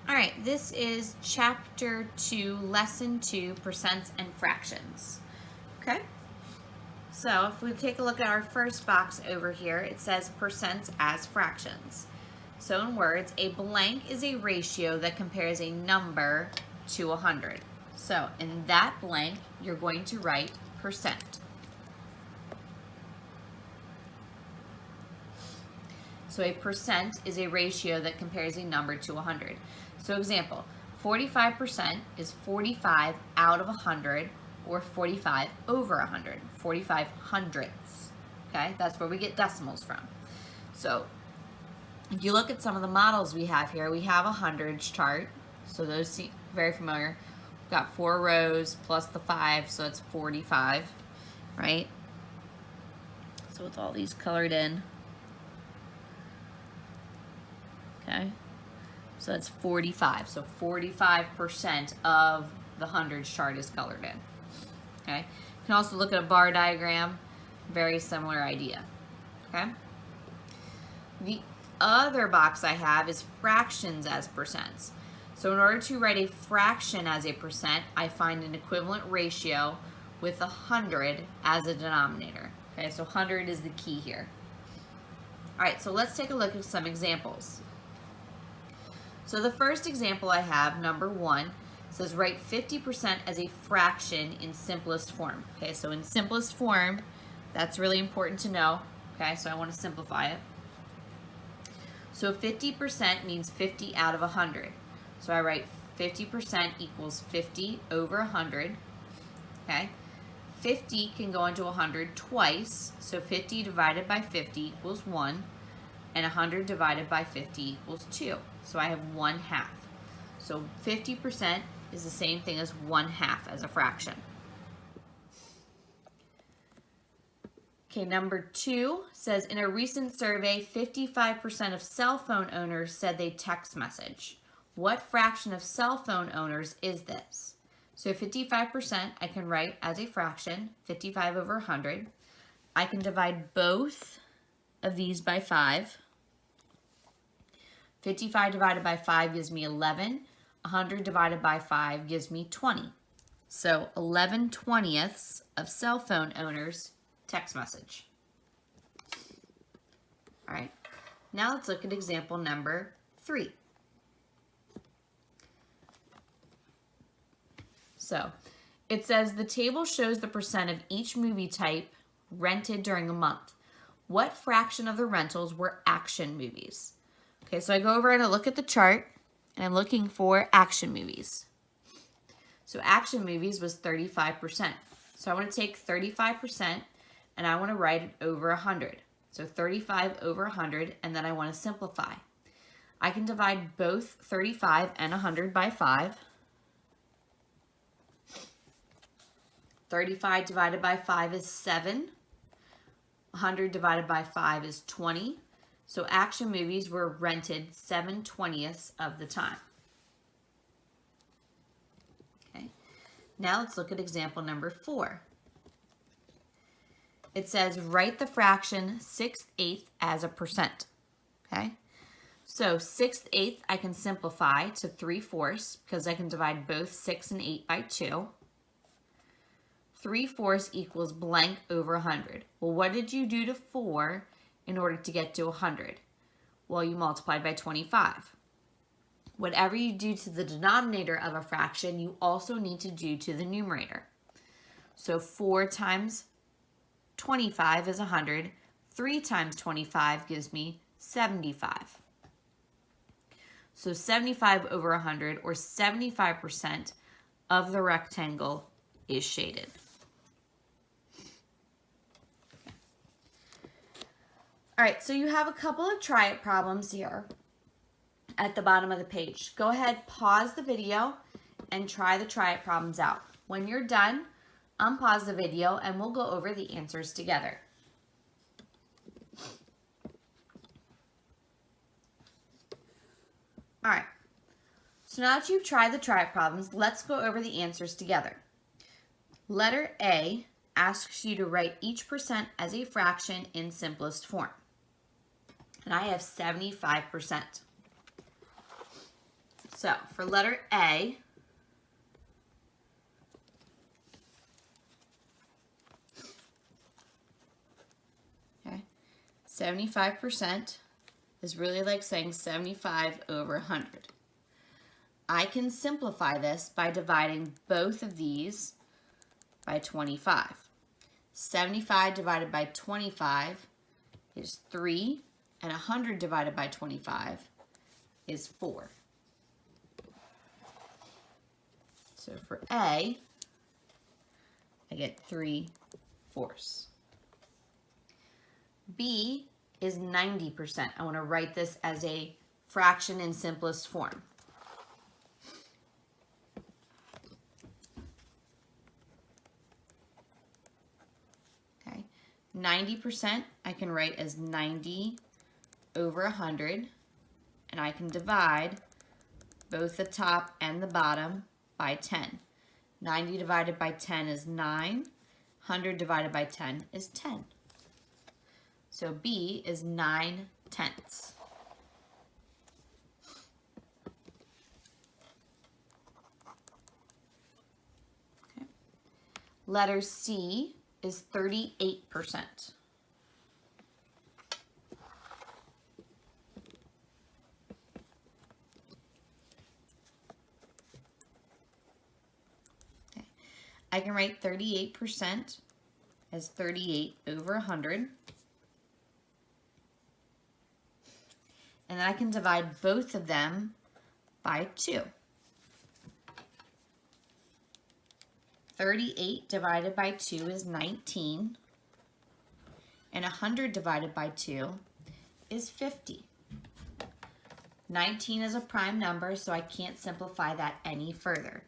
All right, this is chapter 2, lesson 2, percents and fractions. Okay, so if we take a look at our first box over here, it says percents as fractions. So in words, a blank is a ratio that compares a number to 100. So in that blank, you're going to write percent. So a percent is a ratio that compares a number to 100. So example, 45% is 45 out of 100 or 45 over 100, 45 hundredths. Okay, that's where we get decimals from. So if you look at some of the models we have here, we have a hundreds chart. So those seem very familiar. We've got 4 rows plus the 5, so it's 45, right? So with all these colored in. Okay, so that's 45. So 45% of the hundreds chart is colored in. Okay, you can also look at a bar diagram, very similar idea. Okay, the other box I have is fractions as percents. So in order to write a fraction as a percent, I find an equivalent ratio with 100 as a denominator. Okay, so 100 is the key here. All right, so let's take a look at some examples. So the first example I have, number 1, says write 50% as a fraction in simplest form. Okay, so in simplest form, that's really important to know. Okay, so I want to simplify it. So 50% means 50 out of 100. So I write 50% equals 50 over 100. Okay, 50 can go into 100 twice. So 50 divided by 50 equals 1. And 100 divided by 50 equals 2. So I have 1/2. So 50% is the same thing as 1/2 as a fraction. Okay, number 2 says, in a recent survey, 55% of cell phone owners said they text message. What fraction of cell phone owners is this? So 55% I can write as a fraction, 55 over 100. I can divide both of these by 5. 55 divided by 5 gives me 11. 100 divided by 5 gives me 20. So 11/20ths of cell phone owners text message. All right, now let's look at example number 3. So it says the table shows the percent of each movie type rented during a month. What fraction of the rentals were action movies? Okay, so I go over and I look at the chart and I'm looking for action movies. So action movies was 35%. So I want to take 35% and I want to write it over 100. So 35 over 100, and then I want to simplify. I can divide both 35 and 100 by 5. 35 divided by 5 is 7. 100 divided by 5 is 20. So action movies were rented 7/20ths of the time. Okay. Now let's look at example number 4. It says write the fraction 6/8 as a percent. Okay. So 6/8 I can simplify to 3/4 because I can divide both 6 and 8 by 2. 3/4 equals blank over 100. Well, what did you do to 4 in order to get to 100? Well, you multiplied by 25. Whatever you do to the denominator of a fraction, you also need to do to the numerator. So 4 times 25 is 100. 3 times 25 gives me 75. So 75 over 100, or 75% of the rectangle, is shaded. All right, so you have a couple of try it problems here at the bottom of the page. Go ahead, pause the video, and try the try it problems out. When you're done, unpause the video and we'll go over the answers together. All right, so now that you've tried the try it problems, let's go over the answers together. Letter A asks you to write each percent as a fraction in simplest form. And I have 75%. So for letter A, okay, 75% is really like saying 75 over 100. I can simplify this by dividing both of these by 25. 75 divided by 25 is 3, and 100 divided by 25 is 4. So for A, I get 3/4. B is 90%. I want to write this as a fraction in simplest form. Okay, 90% I can write as 90 over 100, and I can divide both the top and the bottom by 10. 90 divided by 10 is 9. 100 divided by 10 is 10. So B is 9/10. Okay. Letter C is 38%. Okay. I can write 38% as 38 over 100. And then I can divide both of them by 2. 38 divided by 2 is 19. And 100 divided by 2 is 50. 19 is a prime number, so I can't simplify that any further.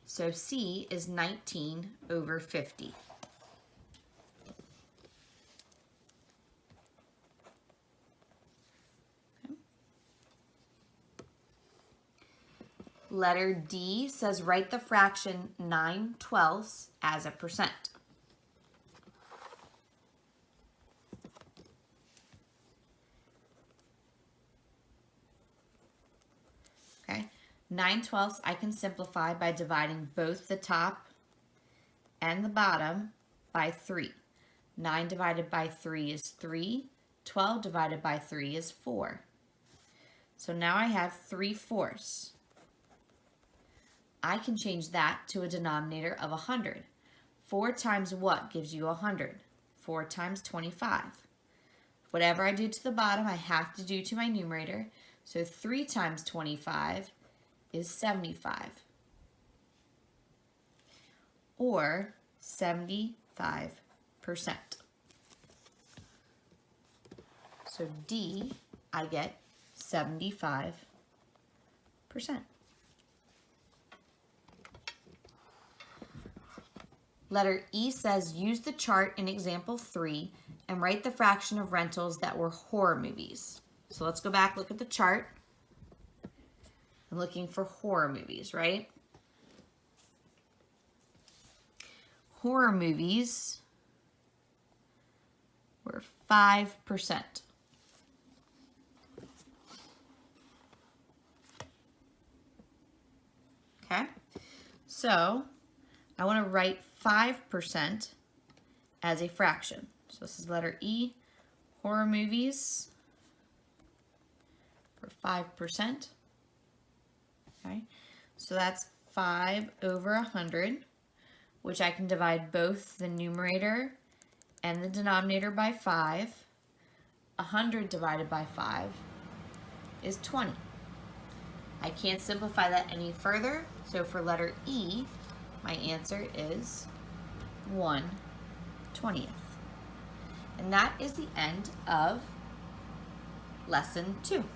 So C is 19 over 50. Letter D says write the fraction 9/12 as a percent. Okay, 9/12 I can simplify by dividing both the top and the bottom by 3. 9 divided by 3 is 3. 12 divided by 3 is 4. So now I have 3/4. I can change that to a denominator of 100. 4 times what gives you 100? 4 times 25. Whatever I do to the bottom, I have to do to my numerator. So 3 times 25 is 75. Or 75%. So D, I get 75%. Letter E says use the chart in example 3 and write the fraction of rentals that were horror movies. So let's go back, look at the chart. I'm looking for horror movies, right? Horror movies were 5%. Okay, so I want to write 5% as a fraction. So this is letter E, horror movies for 5%. Okay, so that's 5 over 100, which I can divide both the numerator and the denominator by 5. 100 divided by 5 is 20. I can't simplify that any further, so for letter E, my answer is 1/20. And that is the end of lesson 2.